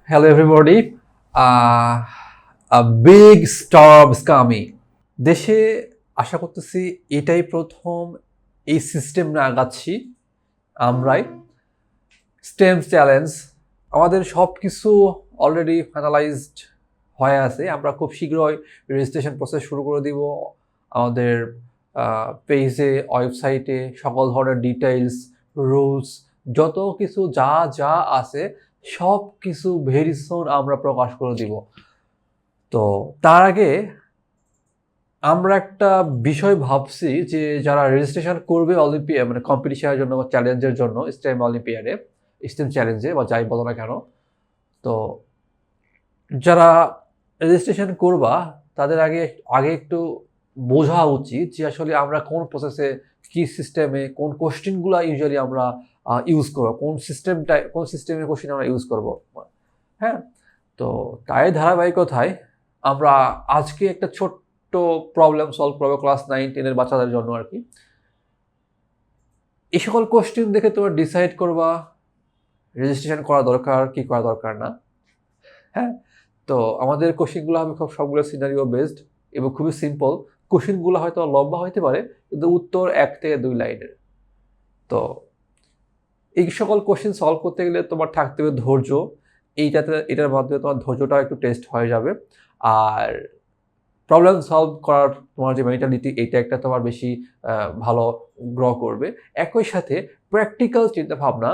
Hello, everybody. A big storm is coming. দেশে আশা করতেছি এটাই প্রথম এই সিস্টেম না আগাচ্ছি আমরাই স্টেম চ্যালেঞ্জ আমাদের সব কিছু অলরেডি ফাইনালাইজড হয়ে আছে। আমরা খুব শীঘ্রই রেজিস্ট্রেশন প্রসেস শুরু করে দিব আমাদের পেজে, ওয়েবসাইটে সকল ধরনের ডিটেইলস, রুলস, যত কিছু যা যা আছে সব কিছু ভেরি সুন আমরা প্রকাশ করে দিব। তো তার আগে আমরা একটা বিষয় ভাবছি যে যারা রেজিস্ট্রেশন করবে অলিম্পিয়াড মানে কম্পিটিশনের জন্য বা চ্যালেঞ্জের জন্য স্টেম অলিম্পিয়াডে, স্টেম চ্যালেঞ্জে বা যাই বলো না কেন, তো যারা রেজিস্ট্রেশন করবা তাদের আগে আগে একটু বোঝা উচিত যে আসলে আমরা কোন প্রসেসে, কি সিস্টেমে, কোন কোশ্চেনগুলো ইউজুয়ালি আমরা ইউজ করবো, কোন সিস্টেমের কোশ্চেন আমরা ইউজ করব। হ্যাঁ, তো তাই ধারাবাহিকতায় আমরা আজকে একটা ছোট্ট প্রবলেম সলভ করবো ক্লাস 9-10 বাচ্চাদের জন্য আর কি। এই সকল কোশ্চেন দেখে তোমরা ডিসাইড করবা রেজিস্ট্রেশন করা দরকার কি করা দরকার না। হ্যাঁ, তো আমাদের কোশ্চেনগুলো হবে সবগুলো সিনারিও বেসড এবং খুবই সিম্পল। কোশ্চেনগুলো হয়তো লম্বা হইতে পারে কিন্তু উত্তর 1 থেকে 2 লাইনের। তো এই সকল কোশ্চেন সলভ করতে গেলে তোমার থাকতে হবে ধৈর্য। এটার মাধ্যমে তোমার ধৈর্যটা একটু টেস্ট হয়ে যাবে। আর প্রবলেম সলভ করার তোমার যে মেন্টালিটি, এটা একটা তোমার বেশি ভালো গ্র করবে। একই সাথে প্র্যাকটিক্যাল চিন্তাভাবনা,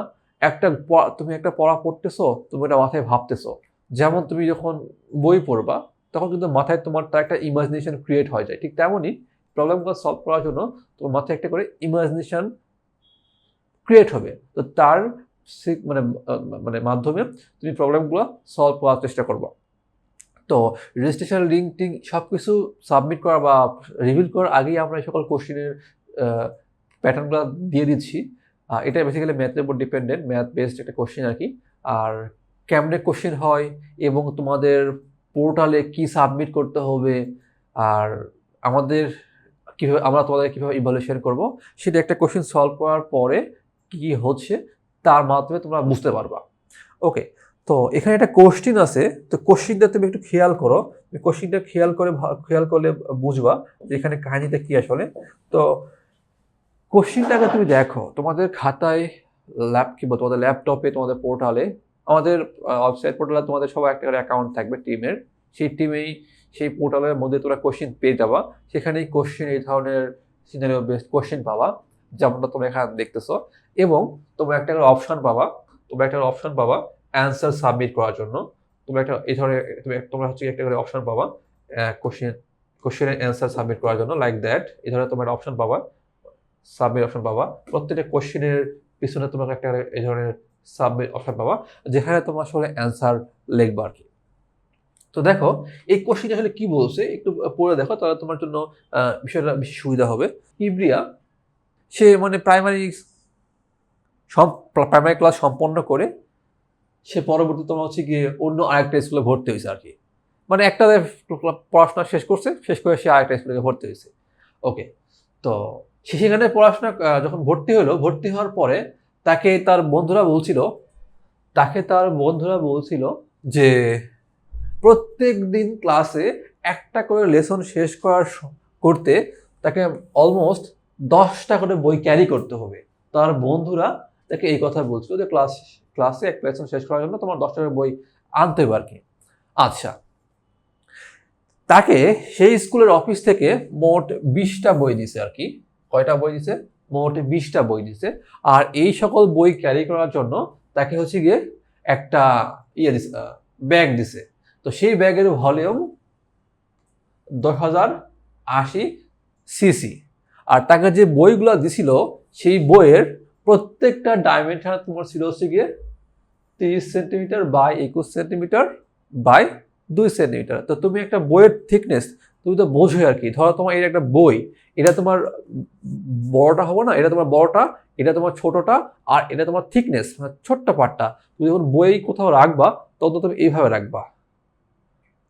তুমি একটা পড়া পড়তেছো, তুমি এটা মাথায় ভাবতেছো। যেমন তুমি যখন বই পড়বা তখন কিন্তু মাথায় তোমার তার একটা ইমাজিনেশন ক্রিয়েট হয়ে যায়, ঠিক তেমনই প্রবলেমগুলো সলভ করার জন্য তোমার মাথায় একটা করে ইমাজিনেশন ক্রিয়েট হবে। তো তার মানে মানে মাধ্যমে তুমি প্রবলেমগুলো সলভ করার চেষ্টা করবো। তো রেজিস্ট্রেশন লিঙ্ক টিঙ্ক সব কিছু সাবমিট করা বা রিভিল করার আগেই আমরা এই সকল কোশ্চেনের প্যাটার্নগুলো দিয়ে দিচ্ছি। এটা বেসিক্যালি ম্যাথের উপর ডিপেন্ডেন্ট, ম্যাথ বেসড একটা কোশ্চেন আর কি। আর কেমনে কোশ্চেন হয় এবং তোমাদের পোর্টালে কি সাবমিট করতে হবে, আর আমরা তোমাদের কীভাবে ইভ্যালুয়েশন করব, সেটা একটা কোশ্চেন সলভ করার পরে কি হচ্ছে তার মাধ্যমে তোমরা বুঝতে পারবা। ওকে, তো এখানে একটা কোশ্চেন আছে, তো কোশ্চেনটা তুমি একটু খেয়াল করো। কোশ্চেনটা খেয়াল করলে বুঝবা যে এখানে কাহিনীটা কি আসলে। তো কোশ্চেনটাকে তুমি দেখো তোমাদের খাতায়, তোমাদের ল্যাপটপে, তোমাদের পোর্টালে, আমাদের ওয়েবসাইট পোর্টালে তোমাদের সবার একটা করে অ্যাকাউন্ট থাকবে টিমের। সেই পোর্টালের মধ্যে তোমরা কোশ্চেন পেয়ে যাবা। সেখানেই কোশ্চেন, এই ধরনের সিনারিও বেসড কোশ্চেন পাবা যেমনটা তোমরা এখানে দেখতেছো। এবং তোমরা একটা করে অপশন পাবা অ্যান্সার সাবমিট করার জন্য। তোমরা হচ্ছে একটা করে অপশন পাবা কোশ্চেনের অ্যান্সার সাবমিট করার জন্য, লাইক দ্যাট। এই ধরনের তোমরা একটা অপশন পাবা, সাবমিট অপশন পাবা। প্রত্যেকটা কোশ্চেনের পিছনে তোমাকে একটা এই ধরনের সাবমিট অপশন পাবা যেখানে তোমার আসলে অ্যান্সার লিখবা আর কি। তো দেখো এই কোশ্চেনটা আসলে কি বলছে একটু পড়ে দেখো, তাহলে তোমার জন্য বিষয়টা বেশি সুবিধা হবে। ইব্রিয়া সে মানে প্রাইমারি ক্লাস সম্পন্ন করে সে পরবর্তী তোমার হচ্ছে গিয়ে অন্য আরেকটা স্কুলে ভর্তি হয়েছে আর কি। মানে একটা পড়াশোনা শেষ করে সে আরেকটা স্কুলে ভর্তি হয়েছে। ওকে, তো সে সেখানে পড়াশোনা যখন ভর্তি হওয়ার পরে তাকে তার বন্ধুরা বলছিল যে প্রত্যেক দিন ক্লাসে একটা করে লেসন শেষ করতে তাকে অলমোস্ট 10টা করে বই ক্যারি করতে হবে। তার বন্ধুরা তাকে এই কথা বলছিল যে ক্লাসে একটা লেসন শেষ করার জন্য তোমার 10টা করে বই আনতে হবে আর কি। আচ্ছা, তাকে সেই স্কুলের অফিস থেকে মোট 20টা বই দিছে আর কি। কয়টা বই দিছে? মোট 20টা বই দিছে। আর এই সকল বই ক্যারি করার জন্য তাকে হচ্ছে গিয়ে একটা ব্যাগ দিছে। তো সেই ব্যাগের ভলিউম 10,080 সিসি। আর তাকে যে বইগুলো দিছিল সেই বইয়ের প্রত্যেকটা ডাইমেনশন তোমার ছিল হচ্ছে গিয়ে 30 centimetre by 21 centimetre by 2 centimetre. তো তুমি একটা বইয়ের থিকনেস তুমি তো বোঝো আর কি। ধরো তোমার এটা একটা বই, এটা তোমার বড়টা হবে না, এটা তোমার বড়টা, এটা তোমার ছোটটা, আর এটা তোমার থিকনেস মানে ছোট্ট পার্টটা। তুমি যখন বই কোথাও রাখবা তখন তুমি এইভাবে রাখবা,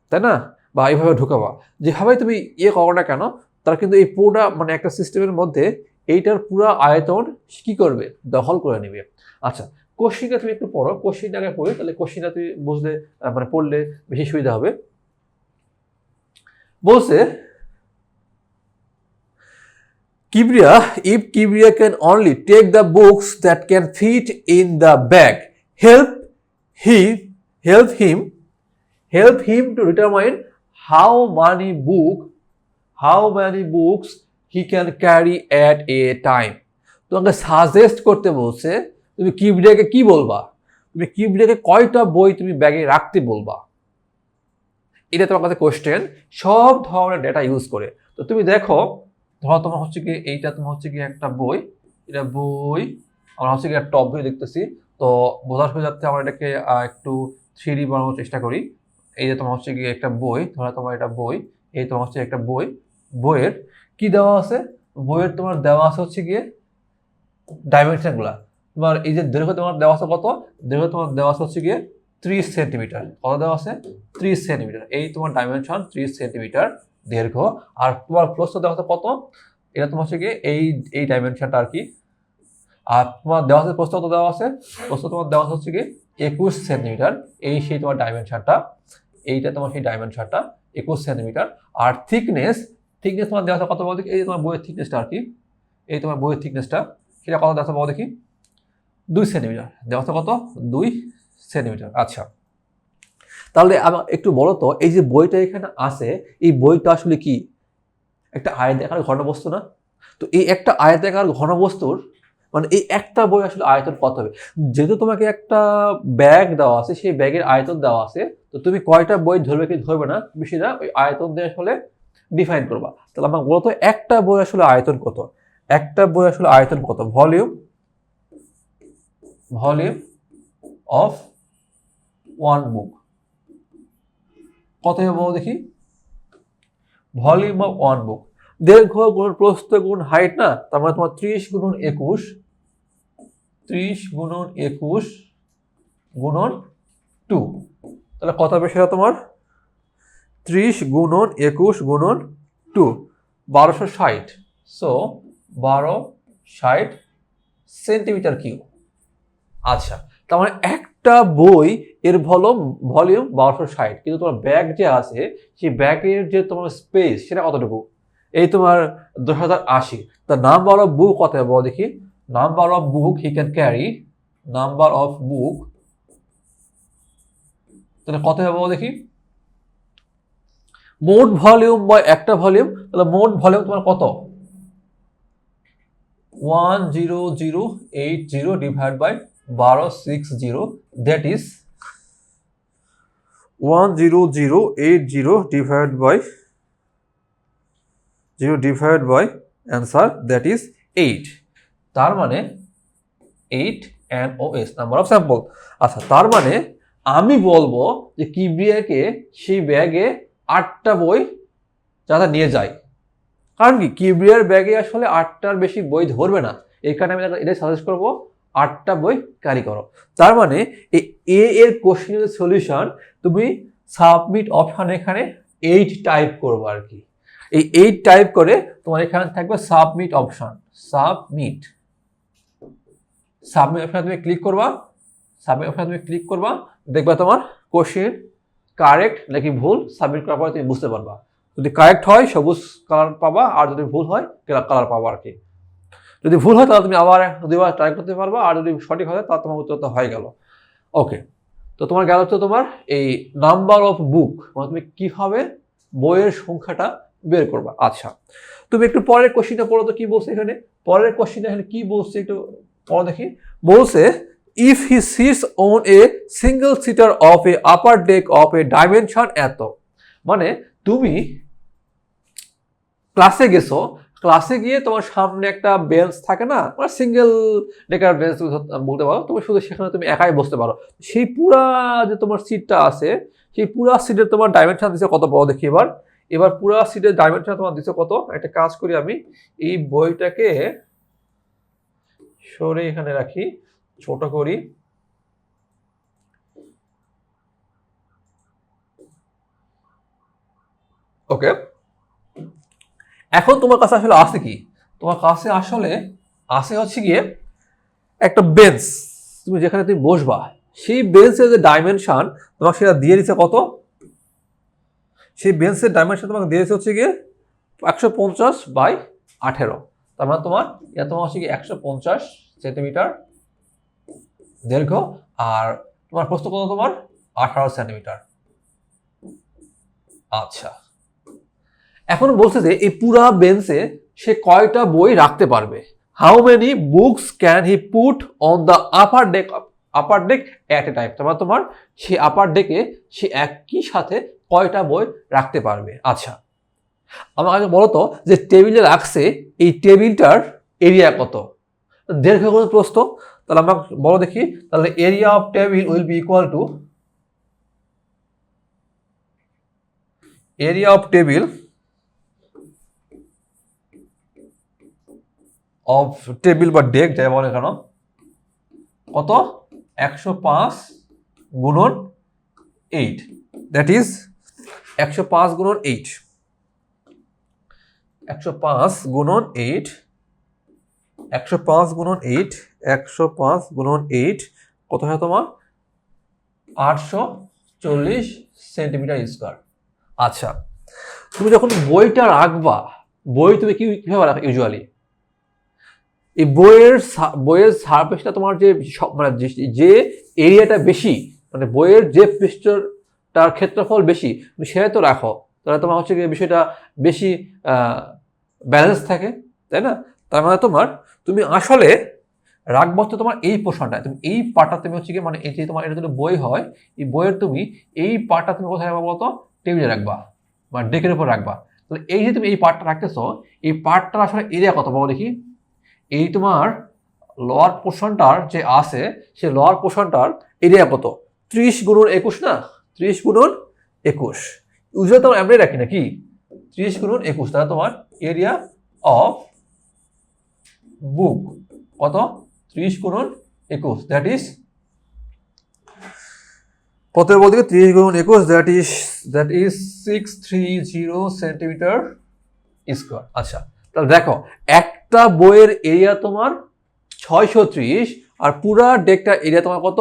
তাই না? বা এইভাবে ঢুকাবা। যেভাবে তুমি করো না কেন, তারা কিন্তু এই পুরোটা মানে একটা সিস্টেমের মধ্যে এইটার পুরো আয়তন কি করবে? দখল করে নেবে। আচ্ছা, কোশ্চিনটা তুমি একটু পড়ো, কোশ্চিনটা আগে পড়ো, তাহলে কোশ্চিনটা তুমি বুঝলে মানে পড়লে বেশি সুবিধা হবে। বলছে Kibriya, if Kibriya can only take the books that can fit in the bag, he help him to determine how many books he can carry at a time. তোমাকে সাজেস্ট করতে বলছে তুমি কিবরিয়াকে কি বলবা, তুমি কিবরিয়াকে কয়টা বই তুমি ব্যাগে রাখতে বলবা, এটা তোমার কাছে কোশ্চেন সব ধরনের ডেটা ইউজ করে। তো তুমি দেখো, ধরো তোমার হচ্ছে কি এইটা তোমার হচ্ছে কি একটা বই, এটা বই আমরা হচ্ছে কি একটা টপ বই দেখতেছি। তো বোঝার সুবিধার্থে আমরা এটাকে একটু 3D বানানোর চেষ্টা করি। এই যে তোমার হচ্ছে কি একটা বই, ধরো তোমার এটা বই, এই তোমার হচ্ছে একটা বই, বইয়ের কি দেওয়া আছে, বইয়ের তোমার দেওয়া আছে হচ্ছে গিয়ে ডাইমেনশন গুলা। তোমার এই যে দৈর্ঘ্য তোমার দেওয়া আছে কত, দৈর্ঘ্য তোমার দেওয়া আছে হচ্ছে গিয়ে 30 সেন্টিমিটার, কত দেওয়া আছে 30 সেন্টিমিটার, এই তোমার ডাইমেনশন 30 সেন্টিমিটার দৈর্ঘ্য। আর তোমার প্রস্থ দেওয়া আছে কত, এটা তোমার হচ্ছে গিয়ে এই ডাইমেনশনটা আর কি। আর তোমার দেওয়া আছে প্রস্থ কত দেওয়া আছে, প্রস্থ তোমার দেওয়া হচ্ছে গিয়ে 21 সেন্টিমিটার, এই সেই তোমার ডাইমেনশনটা, এইটা তোমার সেই ডাইমেনশনটা 21 সেন্টিমিটার। আর থিকনেস তোমার দেওয়া আছে কত বলো দেখি, এই তোমার বইয়ের থিকনেসটা আর কি, এই তোমার বইয়ের থিকনেসটা সেটা কত দেওয়া আছে বলো দেখি, 2 সেন্টিমিটার দেওয়া আছে কত, 2 সেন্টিমিটার। আচ্ছা, তাহলে আমার একটু বলো তো, এই যে বইটা এখানে আছে, এই বইটা আসলে কি একটা আয়তাকার ঘনবস্তু না? তো এই একটা আয়তাকার ঘনবস্তুর মানে এই একটা বই আসলে আয়তন কত হবে? যেহেতু তোমাকে একটা ব্যাগ দেওয়া আছে, সেই ব্যাগের আয়তন দেওয়া আছে, তো তুমি কয়টা বই ধরবে কি ধরবে না, তুমি সেটা ওই আয়তন দিয়ে আসলে ডিফাইন করবা। তাহলে আমাকে বলতো একটা বই আসলে আয়তন কত, একটা বই আসলে আয়তন কত, ভলিউম অফ ওয়ান বুক কত হবে বলো দেখি, ভলিউম অফ ওয়ান বুক, দৈর্ঘ্য গুণ প্রস্থ গুণ হাইট না, তার মানে তোমার 30 গুণন 21, 30 গুণন 21 গুণন 2, তাহলে কত হবে সেটা তোমার 30 গুণন 21 গুণন 2, 1260, সো 1260 সেন্টিমিটার কিউব। আচ্ছা, তার মানে একটা বই এর ভলিউম 1260, কিন্তু তোমার ব্যাগ যে আছে সেই ব্যাগের যে তোমার স্পেস সেটা কতটুকু, এই তোমার 1080। দ্য নাম্বার অফ বুক কত হবে বলো দেখি, number of book he can carry, number of book তাহলে কত হবে বলো দেখি, মোট ভলিউম বা একটা ভলিউম, তাহলে মোট ভলিউম তোমার কত, 10080 divide by 1260, that is 10080 divide by answer that is 8, তার মানে 8 NOS নাম্বার অফ স্যাম্পল। আচ্ছা, তার মানে আমি বলবো যে কিবরিয়াকে সেই ব্যাগে 8টা বই যাতে নিয়ে যায়, কারণ কি কিবরিয়ার ব্যাগে আসলে 8টার বেশি বই ধরবে না, এই কারণে আমি এটাই সাজেস্ট করবো 8টা বই ক্যারি করো। তার মানে এই এর কোশ্চেনের সলিউশন তুমি সাবমিট অপশন এখানে 8 টাইপ করবো আর কি, এই 8 টাইপ করে তোমার এখানে থাকবে সাবমিট অপশন, সাবমিট অপশনে তুমি ক্লিক করবা, দেখবা তোমার কোশ্চেন কারেক্ট নাকি ভুল, সাবমিট করার পরে তুমি বুঝতে পারবা। যদি কারেক্ট হয় সবুজ কালার পাবা, আর যদি ভুল হয় কালার পাবা আর কি। যদি ভুল হয় তাহলে তুমি আবার 2বার ট্রাই করতে পারবা, আর যদি সঠিক হয় তাহলে তোমার উত্তরটা হয়ে গেল। ওকে, তো তোমার গেল হচ্ছে তোমার এই নাম্বার অফ বুক, মানে তুমি কিভাবে বইয়ের সংখ্যাটা বের করবা। আচ্ছা, তুমি একটু পরের কোশ্চেনটা পড়ো তো কি বলছে এখানে, পরের কোশ্চেনটা এখানে কি বলছে একটু পড়ো দেখি। বলছে if he sits on a single seater of A upper day of A dimension এত, মানে তুমি ক্লাসে গেছো, ক্লাসে গিয়ে তোমার সামনে একটা বেঞ্চ থাকে না, মানে সিঙ্গেল ডেকার বেঞ্চ বলতে পারো, তুমি শুধু সেখানে তুমি একাই বসতে পারো, সেই পুরা যে তোমার সিটটা আছে সেই পুরা সিটের তোমার ডাইমেনশন দিচ্ছে কত বড় দেখি, এবার পুরা সিটের ডাইমেনশন তোমার দিচ্ছে কত। একটা কাজ করি আমি, এই বইটাকে সরে এখানে রাখি, ছোট করি, ওকে। এখন তোমার কাছে আসলে আছে কি, তোমার কাছে আসলে আছে হচ্ছে গিয়ে একটা বেঞ্চ, তুমি যেখানে তুমি বসবা সেই বেঞ্চের যে ডাইমেনশন তোমাকে সেটা দিয়ে দিচ্ছে কত, সেই বেঞ্চের ডাইমেনশন তোমাকে দিয়ে দিচ্ছে হচ্ছে গিয়ে 150/18। তার মানে তোমার এটা তোমার হচ্ছে কি 150 সেন্টিমিটার দৈর্ঘ্য, আর তোমার প্রস্থ কত তোমার 18 সেন্টিমিটার। আচ্ছা, এখন বলছে যে এই পুরা বেঞ্চে সে কয়টা বই রাখতে পারবে, how many books can he put on the upper day at a time. তোমার তোমার সে আপার ডেকে সে একই সাথে কয়টা বই রাখতে পারবে। আচ্ছা, আমাকে বলো তো যে টেবিলে রাখছে, এই টেবিলটার এরিয়া কত, দৈর্ঘ্য কত, প্রস্থ। তাহলে আমরা বলো দেখি, তাহলে area of table will be equal to area of table of table বা ডেক যাই বলে কেন, কত 105 গুণন 8, দ্যাট ইজ 105 গুণন 8, 105 গুণন 8, 105 গুণন 8, 105 গুণন 8 কত হয় তোমার 840 সেন্টিমিটার স্কোয়ার। আচ্ছা, তুমি যখন বইটা রাখবা, বই তুমি কিভাবে রাখো ইউজুয়ালি, এই বইয়ের সারফেসটা তোমার যে মানে যে এরিয়াটা বেশি, মানে বইয়ের যে পৃষ্ঠটার ক্ষেত্রফল বেশি তুমি সেটা তো রাখো, তাহলে তোমার হচ্ছে গিয়ে বিষয়টা বেশি ব্যালেন্স থাকে, তাই না? তার মানে তোমার তুমি আসলে রাখবো তো তোমার এই পোর্শনটা, তুমি এই পার্টটা তুমি হচ্ছে গিয়ে মানে এই যে তোমার এটা যদি বই হয়, এই বইয়ের তুমি এই পার্টটা তুমি কোথায় রাখবা বলতো, টেবিলে রাখবা বা ডেকের উপর রাখবা। তাহলে এই যে তুমি এই পার্টটা রাখতেছো, এই পার্টটার আসলে এরিয়া কত বলো দেখি। এই তোমার লোয়ার পোর্শনটার যে আছে, সে লোয়ার পোর্শনটার এরিয়া কত, 30 গুণন 21 না, 30 গুণন 21 ইউজুয়ালি তোমার এমনি রাখি নাকি, 30 গুণন 21, তাহলে তোমার এরিয়া অফ বুক কত 30 গুণন 21, দ্যাট ইজ কত বলতে 30 গুণন 21, দ্যাট ইজ 630 সেন্টিমিটার স্কোয়ার। আচ্ছা, তাহলে দেখো একটা বইয়ের এরিয়া তোমার 630, আর পুরা ডেকটার এরিয়া তোমার কত,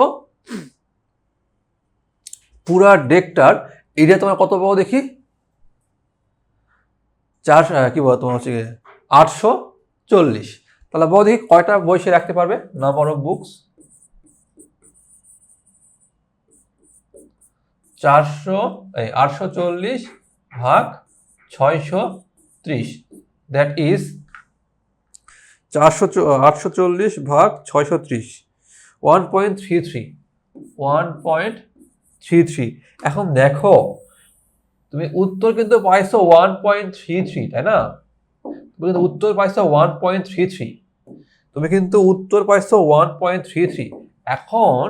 পুরা ডেকটার এরিয়া তোমার কত পাবো দেখি, কি বলো তোমার হচ্ছে 840। তাহলে বলো দেখি কয়টা বই সে রাখতে পারবে, নাম্বার অফ বুকস 840 ভাগ 630, দ্যাট ইজ 840 ভাগ 630, 1.33, 1.33। এখন দেখো তুমি উত্তর কিন্তু পাইছো 1.33, তাই না? তুমি কিন্তু উত্তর পাইছো 1.33, তুমি কিন্তু উত্তর পাইছো 1.33। এখন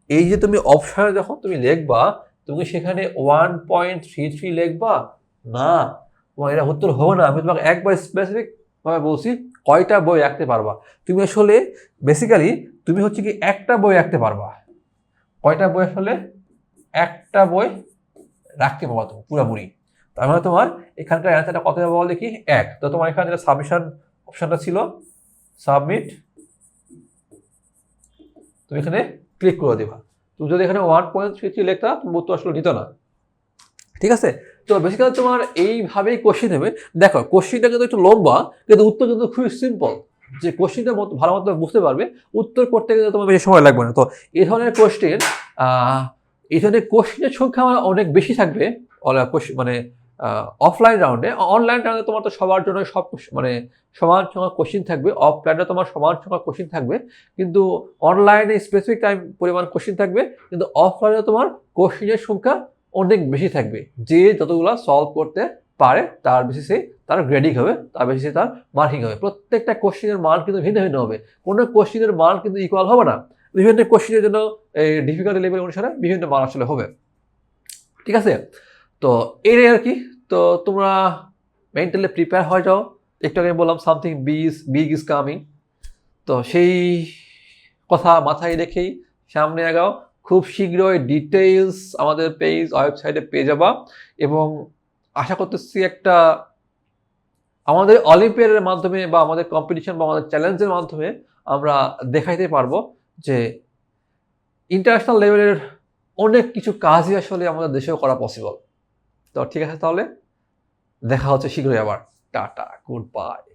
এই যে তুমি অপশনে যখন তুমি লিখবা, তুমি সেখানে 1.33 লিখবা না, তোমার এটা উত্তর হবে না। আমি তোমাকে একবার স্পেসিফিক ভাবে বলছি কয়টা বই রাখতে পারবা। তুমি আসলে বেসিক্যালি তুমি হচ্ছে কি একটা বই রাখতে পারবা, কয়টা বই আসলে একটা বই রাখতে পারবা তুমি পুরোপুরি। তার মানে তোমার এখানকার অ্যান্সারটা কত হবে বলো দেখি, 1। তো তোমার এখানে যেটা সাবমিশন অপশনটা ছিল, সাবমিট, তুমি এখানে ক্লিক করে দেবা। তুমি যদি এখানে 1.33 লিখতা তুমি উত্তর আসলে নিত না, ঠিক আছে? তো বেসিক্যালি তোমার এইভাবেই কোশ্চেন হবে। দেখো কোশ্চেনটা কিন্তু একটু লম্বা, কিন্তু উত্তর কিন্তু খুবই সিম্পল। যে কোশ্চেনটা ভালো মতো বুঝতে পারবে, উত্তর করতে গেলে তোমার বেশি সময় লাগবে না। তো এই ধরনের কোশ্চেনের সংখ্যা অনেক বেশি থাকবে মানে অফলাইন রাউন্ডে। অনলাইন রাউন্ডে তোমার তো সবার জন্য সব মানে সমান সংখ্যক কোশ্চেন থাকবে, অফলাইনে তোমার সমান সংখ্যক কোশ্চেন থাকবে, কিন্তু অনলাইনে স্পেসিফিক টাইম পরিমাণ কোশ্চেন থাকবে, কিন্তু অফলাইনে তোমার কোশ্চেনের সংখ্যা অনেক বেশি থাকবে। যে যতগুলো সলভ করতে পারে তার বেসিসে তার গ্রেডিং হবে, তার বেসিসে তার মার্কিং হবে। প্রত্যেকটা কোশ্চেনের মান কিন্তু ভিন্ন ভিন্ন হবে, কোনো কোশ্চেনের মান কিন্তু ইকুয়াল হবে না। বিভিন্ন কোশ্চেনের জন্য এই ডিফিকাল্টি লেভেল অনুসারে বিভিন্ন মান আসলে হবে, ঠিক আছে? তো এটাই আর কি। তো তোমরা মেন্টালি প্রিপেয়ার হয়ে যাও। একটু আগে বললাম সামথিং বিগ ইজ কামিং, তো সেই কথা মাথায় রেখেই সামনে আগাও। খুব শীঘ্রই ডিটেইলস আমাদের ওয়েবসাইটে পেয়ে যাবা, এবং আশা করতেছি একটা আমাদের অলিম্পিয়াডের মাধ্যমে বা আমাদের কম্পিটিশন বা আমাদের চ্যালেঞ্জের মাধ্যমে আমরা দেখাইতে পারবো যে ইন্টারন্যাশনাল লেভেলের অনেক কিছু কাজই আসলে আমাদের দেশেও করা পসিবল। তো ঠিক আছে, তাহলে দেখা হচ্ছে শীঘ্রই আবার। Tata, good bye.